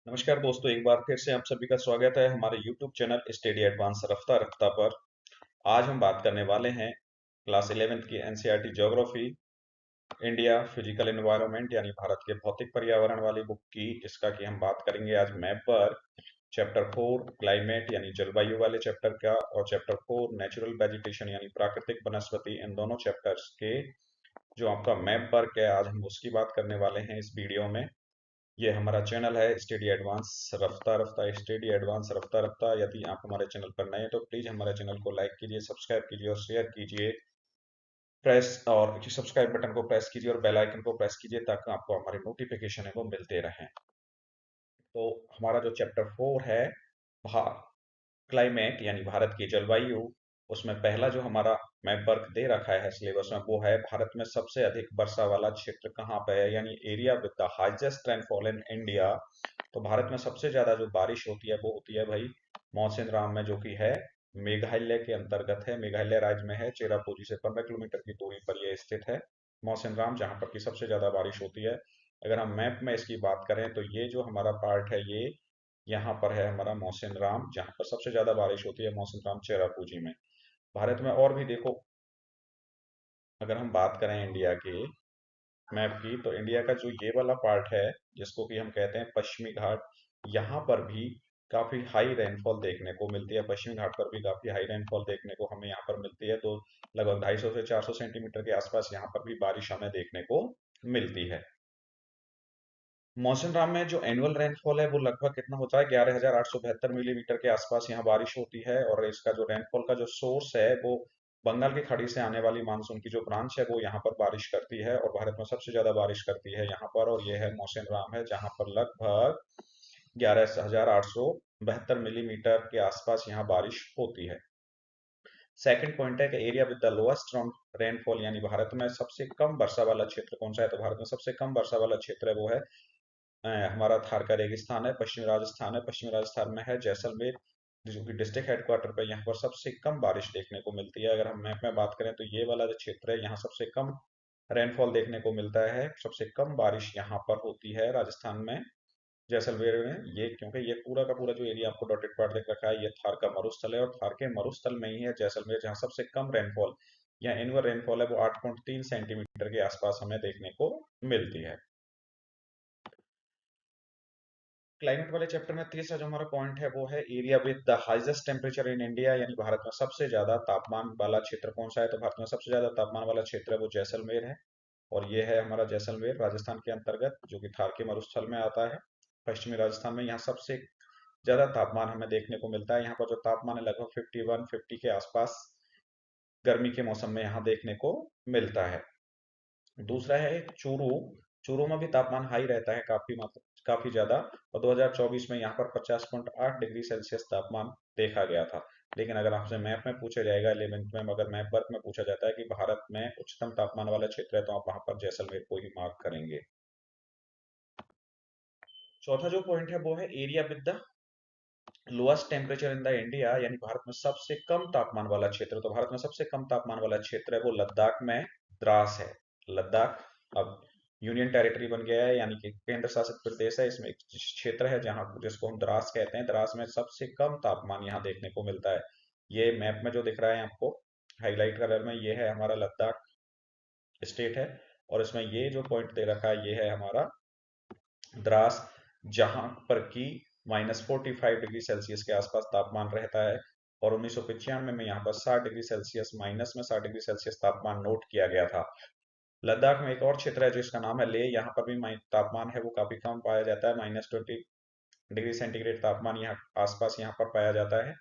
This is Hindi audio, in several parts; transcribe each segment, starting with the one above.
नमस्कार दोस्तों, एक बार फिर से आप सभी का स्वागत है हमारे YouTube चैनल स्टडी एडवांस रफ्ता रफ्ता पर। आज हम बात करने वाले हैं क्लास 11th की NCERT geography India physical environment यानी भारत के भौतिक पर्यावरण वाली बुक की, जिसका कि हम बात करेंगे आज मैप पर। चैप्टर 4 क्लाइमेट यानी जलवायु वाले चैप्टर का और चैप्टर 4 नेचुरल वेजिटेशन यानी प्राकृतिक वनस्पति, इन दोनों चैप्टर्स के जो आपका मैप वर्क है आज हम उसकी बात करने वाले हैं इस वीडियो में। ये हमारा चैनल है स्टडी एडवांस रफ्ता रफ्ता, स्टडी एडवांस रफ्ता रफ्ता। यदि आप हमारे चैनल पर नए हैं तो प्लीज हमारे चैनल को लाइक कीजिए, सब्सक्राइब कीजिए और शेयर कीजिए। प्रेस और सब्सक्राइब बटन को प्रेस कीजिए और बेल आइकन को प्रेस कीजिए ताकि आपको हमारे नोटिफिकेशन है वो मिलते रहें। तो हमारा जो चैप्टर 4 है क्लाइमेट यानी भारत की जलवायु, उसमें पहला जो हमारा मैप वर्क दे रखा है सिलेबस में वो है भारत में सबसे अधिक वर्षा वाला क्षेत्र कहाँ पे है, यानी area with the highest rainfall in India. तो भारत में सबसे ज्यादा जो बारिश होती है वो होती है भाई मौसिन राम में, जो कि है मेघालय के अंतर्गत है, मेघालय राज्य में है। चेरापूंजी से 15 किलोमीटर की दूरी पर यह स्थित है मौसिन राम, जहाँ पर की सबसे ज्यादा बारिश होती है। अगर हम मैप में इसकी बात करें तो ये जो हमारा पार्ट है ये यहाँ पर है हमारा मौसिन राम, जहाँ पर सबसे ज्यादा बारिश होती है मौसिन राम चेरापूंजी में। भारत में और भी देखो, अगर हम बात करें इंडिया के मैप की तो इंडिया का जो ये वाला पार्ट है जिसको कि हम कहते हैं पश्चिमी घाट, यहाँ पर भी काफी हाई रेनफॉल देखने को मिलती है। पश्चिमी घाट पर भी काफी हाई रेनफॉल देखने को हमें यहाँ पर मिलती है। तो लगभग 250 से 400 सेंटीमीटर के आसपास यहाँ पर भी बारिश हमें देखने को मिलती है। मौसम राम में जो एनुअल रेनफॉल है वो लगभग कितना होता है, 11,872 मिलीमीटर के आसपास यहाँ बारिश होती है। और इसका जो रेनफॉल का जो सोर्स है वो बंगाल की खाड़ी से आने वाली मानसून की जो ब्रांच है वो यहाँ पर बारिश करती है, और भारत में सबसे ज्यादा बारिश करती है यहाँ पर, और ये है मौसम राम है, जहाँ पर लगभग 11,872 मिलीमीटर के आसपास यहाँ बारिश होती है। सेकंड पॉइंट है कि area with the lowest rainfall, यानी भारत में सबसे कम वर्षा वाला क्षेत्र कौन सा है, तो भारत में सबसे कम वर्षा वाला क्षेत्र है वो है हमारा थार का रेगिस्तान है, पश्चिमी राजस्थान है। पश्चिमी राजस्थान में है जैसलमेर, जो कि डिस्ट्रिक्ट हेडक्वार्टर पे, यहाँ पर सबसे कम बारिश देखने को मिलती है। अगर हम मैप में बात करें तो ये वाला जो क्षेत्र है यहाँ सबसे कम रेनफॉल देखने को मिलता है, सबसे कम बारिश यहाँ पर होती है राजस्थान में, जैसलमेर में। ये क्योंकि ये पूरा का पूरा जो एरिया आपको डॉटेड पार्ट देख रखा है ये थार का मरुस्थल है, और थार के मरुस्थल में ही है जैसलमेर, जहाँ सबसे कम रेनफॉल या एनुअल रेनफॉल है वो 8.3 सेंटीमीटर के आसपास हमें देखने को मिलती है। क्लाइमेट वाले चैप्टर में तीसरा जो हमारा पॉइंट है वो है area with the highest temperature in India, यानी भारत में सबसे ज्यादा तापमान वाला क्षेत्र कौन सा है, तो भारत में सबसे ज्यादा तापमान वाला क्षेत्र है वो जैसलमेर है। और ये है हमारा जैसलमेर राजस्थान के अंतर्गत, जो कि थार के मरुस्थल में आता है, पश्चिमी राजस्थान में। यहाँ सबसे ज्यादा तापमान हमें देखने को मिलता है। यहाँ पर जो तापमान है लगभग 51-50 के आसपास गर्मी के मौसम में यहाँ देखने को मिलता है। दूसरा है चूरू। चूरू में भी तापमान हाई रहता है, काफी ज्यादा, और 2024 में यहाँ पर 50.8 डिग्री सेल्सियस तापमान देखा गया था। लेकिन अगर आपसे मैप में पूछा जाएगा 11th में, अगर मैप वर्क में पूछा जाता है कि भारत में उच्चतम तापमान वाला क्षेत्र है, तो आप वहां पर जैसलमेर को ही मार्क करेंगे। चौथा जो पॉइंट है वो है area with the lowest temperature in the India, यानी भारत में सबसे कम तापमान वाला क्षेत्र। तो भारत में सबसे कम तापमान वाला क्षेत्र है वो लद्दाख में द्रास है। लद्दाख अब यूनियन टेरिटरी बन गया है, यानी कि केंद्र शासित प्रदेश है। इसमें एक क्षेत्र है जहां जिसको हम द्रास कहते हैं। द्रास में सबसे कम तापमान यहाँ देखने को मिलता है। ये मैप में जो दिख रहा है आपको हाईलाइट कलर में, ये है हमारा लद्दाख स्टेट है, और इसमें ये जो पॉइंट दे रखा है ये है हमारा द्रास, जहां पर की -45 डिग्री सेल्सियस के आसपास तापमान रहता है। और 1995 में यहाँ पर 60 डिग्री सेल्सियस, माइनस में 60 डिग्री सेल्सियस तापमान नोट किया गया था। लद्दाख में एक और क्षेत्र है जिसका नाम है लेह, यहाँ पर भी तापमान है वो काफी कम पाया जाता है, -20 डिग्री सेंटीग्रेड तापमान यहाँ आसपास यहाँ पर पाया जाता है।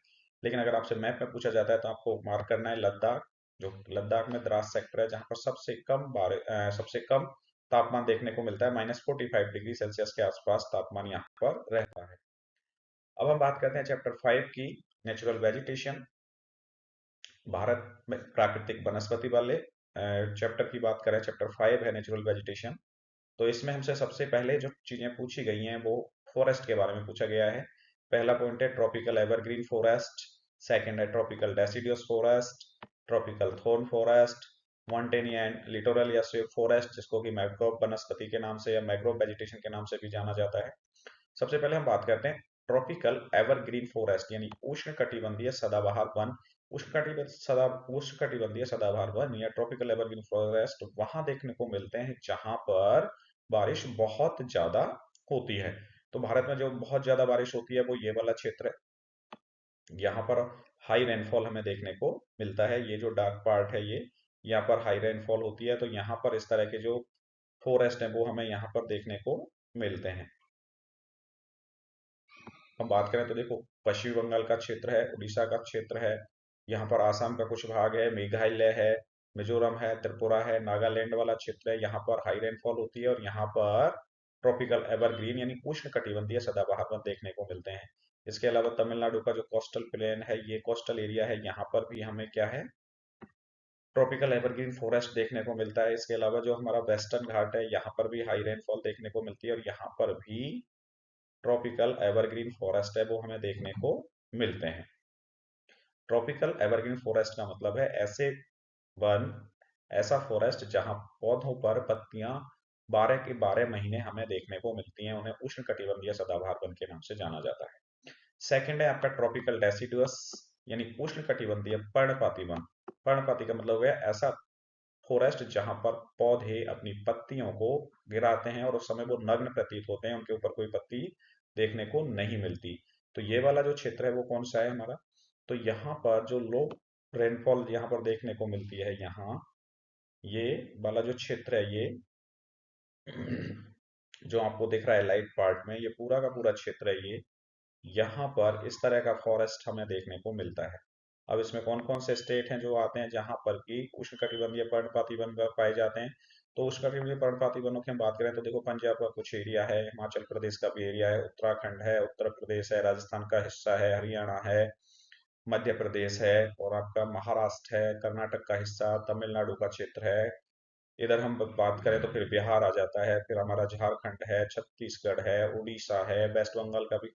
लेकिन अगर आपसे मैप में पूछा जाता है तो आपको मार्क करना है लद्दाख, जो लद्दाख में द्रास सेक्टर है, जहाँ पर सबसे कम तापमान देखने को मिलता है, -45 डिग्री सेल्सियस के आसपास तापमान यहाँ पर रहता है। अब हम बात करते हैं चैप्टर 5 की, नेचुरल वेजिटेशन, भारत में प्राकृतिक वनस्पति वाले चैप्टर की बात करें। चैप्टर 5 है नेचुरल वेजिटेशन। तो इसमें हमसे सबसे पहले जो चीजें पूछी गई हैं वो फॉरेस्ट के बारे में पूछा गया है। पहला पॉइंट है ट्रॉपिकल एवरग्रीन फॉरेस्ट, सेकंड है tropical deciduous forest, tropical thorn forest, montane and littoral या स्वेप फॉरेस्ट, जिसको कि मैंग्रोव वनस्पति के नाम से या मैंग्रोव वेजिटेशन के नाम से भी जाना जाता है। सबसे पहले हम बात करते हैं ट्रॉपिकल एवरग्रीन फॉरेस्ट यानी उष्णकटिबंधीय सदाबहार वन। उष्णकटिबंधीय सदाबहार वन या ट्रॉपिकल एवरग्रीन फॉरेस्ट वहां देखने को मिलते हैं जहां पर बारिश बहुत ज्यादा होती है। तो भारत में जो बहुत ज्यादा बारिश होती है वो ये वाला क्षेत्र है। यहाँ पर हाई रेनफॉल हमें देखने को मिलता है। ये जो डार्क पार्ट है ये यहाँ पर हाई रेनफॉल होती है, तो यहाँ पर इस तरह के जो फॉरेस्ट है वो हमें यहाँ पर देखने को मिलते हैं। हम बात करें तो देखो पश्चिमी बंगाल का क्षेत्र है, उड़ीसा का क्षेत्र है, यहाँ पर आसाम का कुछ भाग है, मेघालय है, मिजोरम है, त्रिपुरा है, नागालैंड वाला क्षेत्र है, यहाँ पर हाई रेनफॉल होती है और यहाँ पर ट्रॉपिकल एवरग्रीन यानी उष्ण कटिबंधीय सदाबहार वन देखने को मिलते हैं। इसके अलावा तमिलनाडु का जो कोस्टल प्लेन है, ये कोस्टल एरिया है, यहाँ पर भी हमें क्या है, ट्रॉपिकल एवरग्रीन फॉरेस्ट देखने को मिलता है। इसके अलावा जो हमारा वेस्टर्न घाट है, यहाँ पर भी हाई रेनफॉल देखने को मिलती है और यहाँ पर भी ट्रॉपिकल एवरग्रीन फॉरेस्ट है वो हमें देखने को मिलते हैं। ट्रॉपिकल एवरग्रीन फॉरेस्ट का मतलब है ऐसे वन, ऐसा फॉरेस्ट जहां पौधों पर पत्तियां 12 के 12 महीने हमें देखने को मिलती हैं। उन्हें उष्णकटिबंधीय सदाबहार वन के नाम से जाना जाता है। सेकंड है आपका ट्रॉपिकल डेसिडुअस यानी उष्णकटिबंधीय पर्णपाती वन। पर्णपाती का मतलब है ऐसा फॉरेस्ट जहां पर पौधे अपनी पत्तियों को गिराते हैं और उस समय वो नग्न प्रतीत होते हैं, उनके ऊपर कोई पत्ती देखने को नहीं मिलती। तो ये वाला जो क्षेत्र है वो कौन सा है हमारा, तो यहाँ पर जो लो रेनफॉल यहाँ पर देखने को मिलती है, यहाँ ये वाला जो क्षेत्र है ये जो आपको दिख रहा है लाइट पार्ट में, ये पूरा का पूरा क्षेत्र है ये, यहाँ पर इस तरह का फॉरेस्ट हमें देखने को मिलता है। अब इसमें कौन कौन से स्टेट हैं जो आते हैं जहां पर कि उष्णकटिबंधीय पर्णपाती वन पाए जाते हैं। तो उष्णकटिबंधीय पर्णपाती वनों की हम बात करें तो देखो पंजाब का कुछ एरिया है, हिमाचल प्रदेश का भी एरिया है, उत्तराखंड है, उत्तर प्रदेश है, राजस्थान का हिस्सा है, हरियाणा है, मध्य प्रदेश है और आपका महाराष्ट्र है, कर्नाटक का हिस्सा, तमिलनाडु का क्षेत्र है। इधर हम बात करें तो फिर बिहार आ जाता है, फिर हमारा झारखंड है, छत्तीसगढ़ है, उड़ीसा है, वेस्ट बंगाल का भी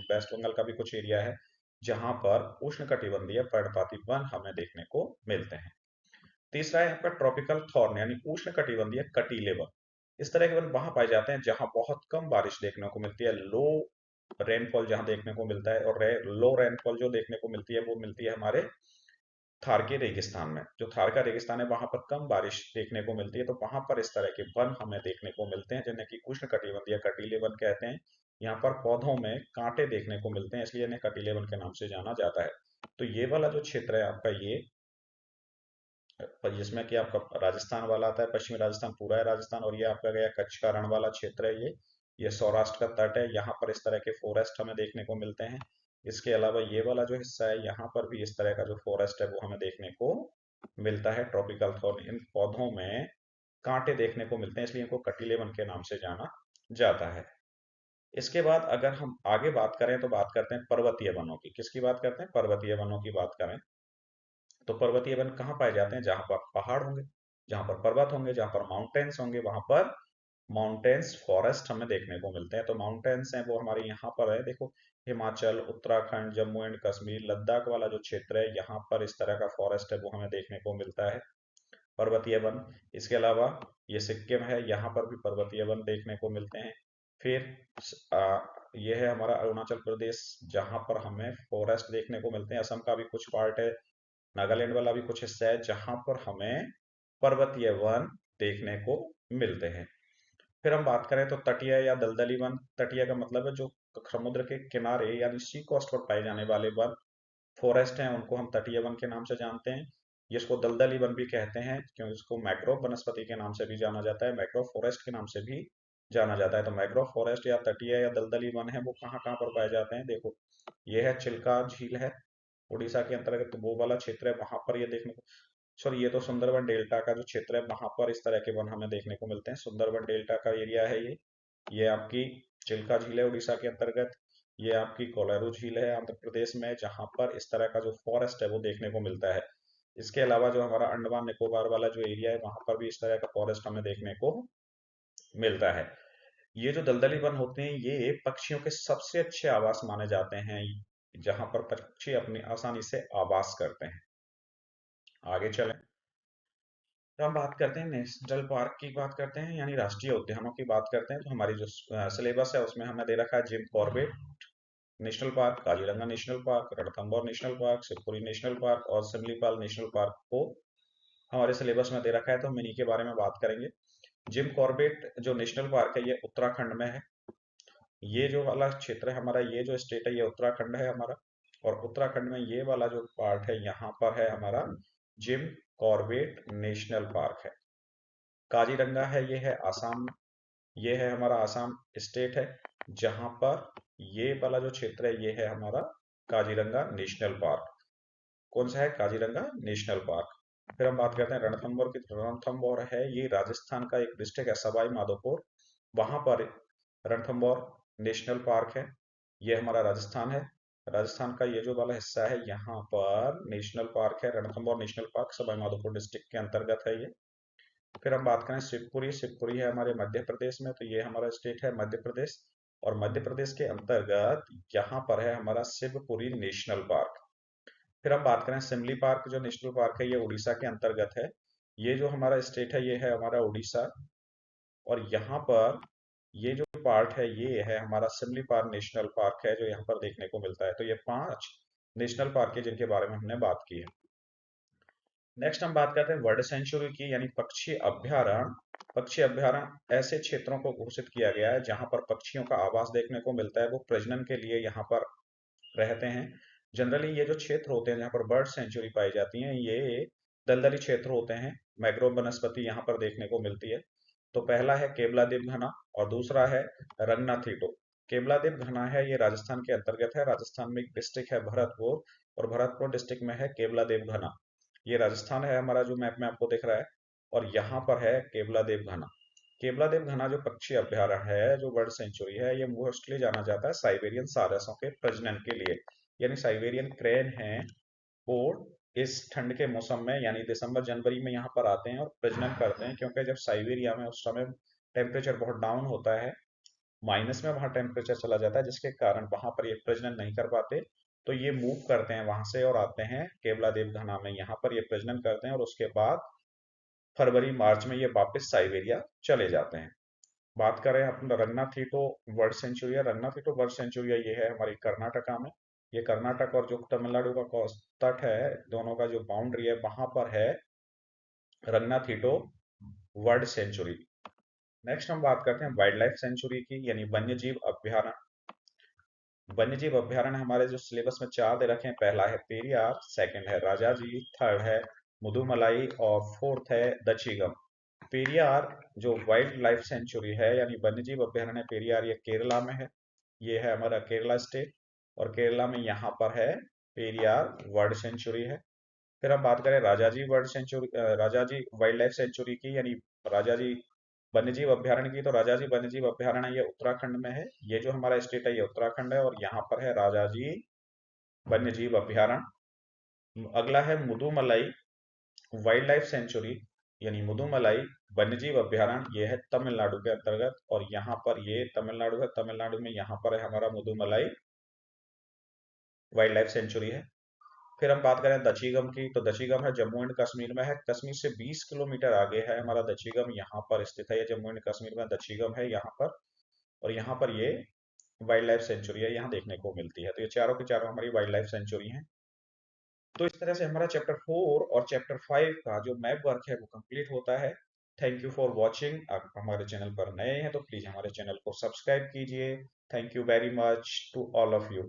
वेस्ट बंगाल का भी कुछ एरिया है जहां पर उष्णकटिबंधीय पर्णपाती वन हमें देखने को मिलते हैं। तीसरा है आपका ट्रॉपिकल थॉर्न यानी उष्णकटिबंधीय कटीले वन। इस तरह के वन वहां पाए जाते हैं जहां बहुत कम बारिश देखने को मिलती है, लो रेनफॉल जहां देखने को मिलता है। और लो रेनफॉल जो देखने को मिलती है वो मिलती है हमारे थार के रेगिस्तान में। जो थार का रेगिस्तान है वहां पर कम बारिश देखने को मिलती है, तो वहां पर इस तरह के वन हमें देखने को मिलते हैं जिन्हें कि उष्ण कटिबंधीय कटीले वन कहते हैं। यहाँ पर पौधों में कांटे देखने को मिलते हैं, इसलिए इन्हें कटीले वन के नाम से जाना जाता है। तो ये वाला जो क्षेत्र है आपका ये, जिसमें कि आपका राजस्थान वाला आता है, पश्चिमी राजस्थान पूरा है राजस्थान, और ये आपका गया कच्छ का रण वाला क्षेत्र है ये सौराष्ट्र का तट है। यहाँ पर इस तरह के फॉरेस्ट हमें देखने को मिलते हैं। इसके अलावा ये वाला जो हिस्सा है यहाँ पर भी इस तरह का जो फॉरेस्ट है वो हमें देखने को मिलता है, ट्रॉपिकल थॉर्न। इन पौधों में कांटे देखने को मिलते हैं, इसलिए इनको कटीले वन के नाम से जाना जाता है। इसके बाद अगर हम आगे बात करें तो बात करते हैं पर्वतीय वनों की। किसकी बात करते हैं, पर्वतीय वनों की बात करें तो पर्वतीय वन कहाँ पाए जाते हैं, जहां पर पहाड़ होंगे, जहां पर पर्वत होंगे, जहां पर माउंटेन्स होंगे, वहां पर माउंटेन्स फॉरेस्ट हमें देखने को मिलते हैं। तो माउंटेन्स हैं वो हमारे यहाँ पर है, देखो हिमाचल, उत्तराखंड, जम्मू एंड कश्मीर, लद्दाख वाला जो क्षेत्र है यहाँ पर इस तरह का फॉरेस्ट है वो हमें देखने को मिलता है, पर्वतीय वन। इसके अलावा ये सिक्किम है, यहाँ पर भी पर्वतीय वन देखने को मिलते हैं। फिर ये है हमारा अरुणाचल प्रदेश जहाँ पर हमें फॉरेस्ट देखने को मिलते हैं। असम का भी कुछ पार्ट है, नागालैंड वाला भी कुछ हिस्सा है जहां पर हमें पर्वतीय वन देखने को मिलते हैं। फिर हम बात करें तो तटीय या दलदली वन। तटीय का मतलब है जो समुद्र के किनारे यानी सी कोस्ट पर पाए जाने वाले वन, फॉरेस्ट हैं, उनको हम तटीय वन के नाम से जानते हैं। जिसको दलदली वन भी कहते हैं क्योंकि इसको मैग्रोव वनस्पति के नाम से भी जाना जाता है, मैग्रोव फॉरेस्ट के नाम से भी जाना जाता है। तो मैग्रोव फॉरेस्ट या तटीय या दलदली वन है वो कहाँ कहाँ पर पाए जाते हैं, देखो ये है चिल्का झील है, उड़ीसा के अंतर्गत वो वाला क्षेत्र है, वहां पर ये देखने को, सॉरी ये तो सुंदरबन डेल्टा का जो क्षेत्र है वहां पर इस तरह के वन हमें देखने को मिलते हैं। सुंदरबन डेल्टा का एरिया है ये आपकी चिल्का झील है उड़ीसा के अंतर्गत, ये आपकी कोलारू झील है आंध्र प्रदेश में, जहां पर इस तरह का जो फॉरेस्ट है वो देखने को मिलता है। इसके अलावा जो हमारा अंडमान निकोबार वाला जो एरिया है वहां पर भी इस तरह का फॉरेस्ट हमें देखने को मिलता है। ये जो दलदली वन होते हैं ये पक्षियों के सबसे अच्छे आवास माने जाते हैं, जहां पर पक्षी अपनी आसानी से आवास करते हैं। आगे चलें तो हम बात करते हैं नेशनल पार्क की बात करते हैं यानी राष्ट्रीय उद्यानों की बात करते हैं। तो हमारी जो सिलेबस है उसमें हमने दे रखा है Jim Corbett national park, Kaziranga national park, Ranthambore national park, Shivpuri national park और सिमलीपाल नेशनल पार्क को हमारे सिलेबस में दे रखा है। तो हम इन्हीं के बारे में बात करेंगे। जिम कॉर्बेट जो नेशनल पार्क है ये उत्तराखंड में है। ये जो वाला क्षेत्र है हमारा, ये जो स्टेट है ये उत्तराखंड है हमारा। और उत्तराखंड में ये वाला जो पार्ट है यहाँ पर है हमारा जिम कॉर्बेट नेशनल पार्क है। काजीरंगा है ये है आसाम में। ये है हमारा आसाम स्टेट है, जहां पर ये वाला जो क्षेत्र है ये है हमारा काजीरंगा नेशनल पार्क। कौन सा है? Kaziranga national park. फिर हम बात करते हैं रणथंभौर की। रणथंभौर है ये राजस्थान का एक डिस्ट्रिक्ट है, सवाई माधोपुर। वहां पर रणथंभौर नेशनल पार्क है। ये हमारा राजस्थान है। राजस्थान का ये जो वाला हिस्सा है यहाँ पर नेशनल पार्क है, Ranthambore national park Sawai Madhopur district के अंतर्गत है ये। फिर हम बात करें शिवपुरी। शिवपुरी है हमारे मध्य प्रदेश में, तो ये हमारा स्टेट है मध्य प्रदेश। और मध्य प्रदेश के अंतर्गत यहाँ पर है हमारा शिवपुरी नेशनल पार्क। फिर हम बात करें सिमली पार्क, जो नेशनल पार्क है ये उड़ीसा के अंतर्गत है। ये जो हमारा स्टेट है ये है हमारा उड़ीसा। और यहाँ पर ये जो पार्ट है ये है हमारा सिमली पार्क नेशनल पार्क है, जो यहाँ पर देखने को मिलता है। तो ये 5 नेशनल पार्क है जिनके बारे में हमने बात की है। नेक्स्ट हम बात करते हैं बर्ड सेंचुरी की, यानी पक्षी अभ्यारण्य। पक्षी अभ्यारण्य ऐसे क्षेत्रों को घोषित किया गया है जहां पर पक्षियों का आवास देखने को मिलता है, वो प्रजनन के लिए यहाँ पर रहते हैं। जनरली ये जो क्षेत्र होते हैं जहाँ पर बर्ड सेंचुरी पाई जाती हैं, ये दलदली क्षेत्र होते हैं। मैग्रोव वनस्पति यहाँ पर देखने को मिलती है। तो पहला है केवलादेव घना और दूसरा है रंगनाथीटो। केवलादेव घना है ये राजस्थान के अंतर्गत है। राजस्थान में एक डिस्ट्रिक्ट है भरतपुर, और भरतपुर डिस्ट्रिक्ट में है केवलादेव घना। ये राजस्थान है हमारा, जो मैप में आपको दिख रहा है। और यहाँ पर है केवलादेव घना। केवलादेव घना जो पक्षी अभ्यारण्य है, जो बर्ड सेंचुरी है, ये मोस्टली जाना जाता है साइबेरियन सारसों के प्रजनन के लिए। यानी साइबेरियन क्रेन है, वो इस ठंड के मौसम में यानी दिसंबर जनवरी में यहाँ पर आते हैं और प्रजनन करते हैं, क्योंकि जब साइबेरिया में उस समय टेम्परेचर बहुत डाउन होता है, माइनस में वहां टेम्परेचर चला जाता है, जिसके कारण वहां पर ये प्रजनन नहीं कर पाते। तो ये मूव करते हैं वहां से और आते हैं केवलादेव घना में, यहाँ पर ये प्रजनन करते हैं और उसके बाद फरवरी मार्च में ये वापस साइबेरिया चले जाते हैं। बात करें अपना रंगनाथीटो वर्ल्ड सेंचुरिया। रंगनाथीटो वर्ल्ड सेंचुरिया ये है हमारी कर्नाटका में। ये कर्नाटक और जो तमिलनाडु का तट है, दोनों का जो बाउंड्री है, वहां पर है रंगनाथीटो वर्ल्ड सेंचुरी। नेक्स्ट हम बात करते हैं वाइल्ड लाइफ सेंचुरी की, यानी वन्य जीव अभ्यारण्य। वन्य जीव अभ्यारण्य हमारे जो सिलेबस में 4 दे रखे हैं। पहला है पेरियार, सेकंड है राजाजी, थर्ड है मुदुमलाई और फोर्थ है दचिगम। पेरियार जो वाइल्ड लाइफ सेंचुरी है यानी वन्यजीव अभ्यारण्य पेरियार, ये केरला में है। ये है हमारा केरला स्टेट, और केरला में यहाँ पर है पेरियार वर्ल्ड सेंचुरी है। फिर हम बात करें Rajaji world sanctuary, Rajaji wildlife sanctuary की, यानी राजाजी वन्यजीव अभ्यारण्य की। तो राजाजी वन्यजीव अभ्यारण्य ये उत्तराखंड में है। ये जो हमारा स्टेट है ये उत्तराखंड है, और यहाँ पर है राजाजी वन्यजीव अभ्यारण्य। अगला है मुदुमलाई वाइल्ड लाइफ सेंचुरी, यानी मुदुमलाई वन्यजीव अभ्यारण्य। ये है तमिलनाडु के अंतर्गत, और यहाँ पर ये तमिलनाडु है। तमिलनाडु में यहाँ पर है हमारा मुदुमलाई वाइल्ड लाइफ सेंचुरी है। फिर हम बात करें दचिगम की, तो दचिगम है जम्मू एंड कश्मीर में है। कश्मीर से 20 किलोमीटर आगे है हमारा दचिगम, यहाँ पर स्थित है। ये जम्मू एंड कश्मीर में दचिगम है यहाँ पर, और यहाँ पर ये वाइल्ड लाइफ सेंचुरी है, यहाँ देखने को मिलती है। तो ये चारों की चारों हमारी वाइल्ड लाइफ सेंचुरी है। तो इस तरह से हमारा चैप्टर 4 और चैप्टर 5 का जो मैप वर्क है वो कंप्लीट होता है। Thank you for watching. आप हमारे चैनल पर नए हैं तो प्लीज हमारे चैनल को सब्सक्राइब कीजिए। Thank you very much to all of you.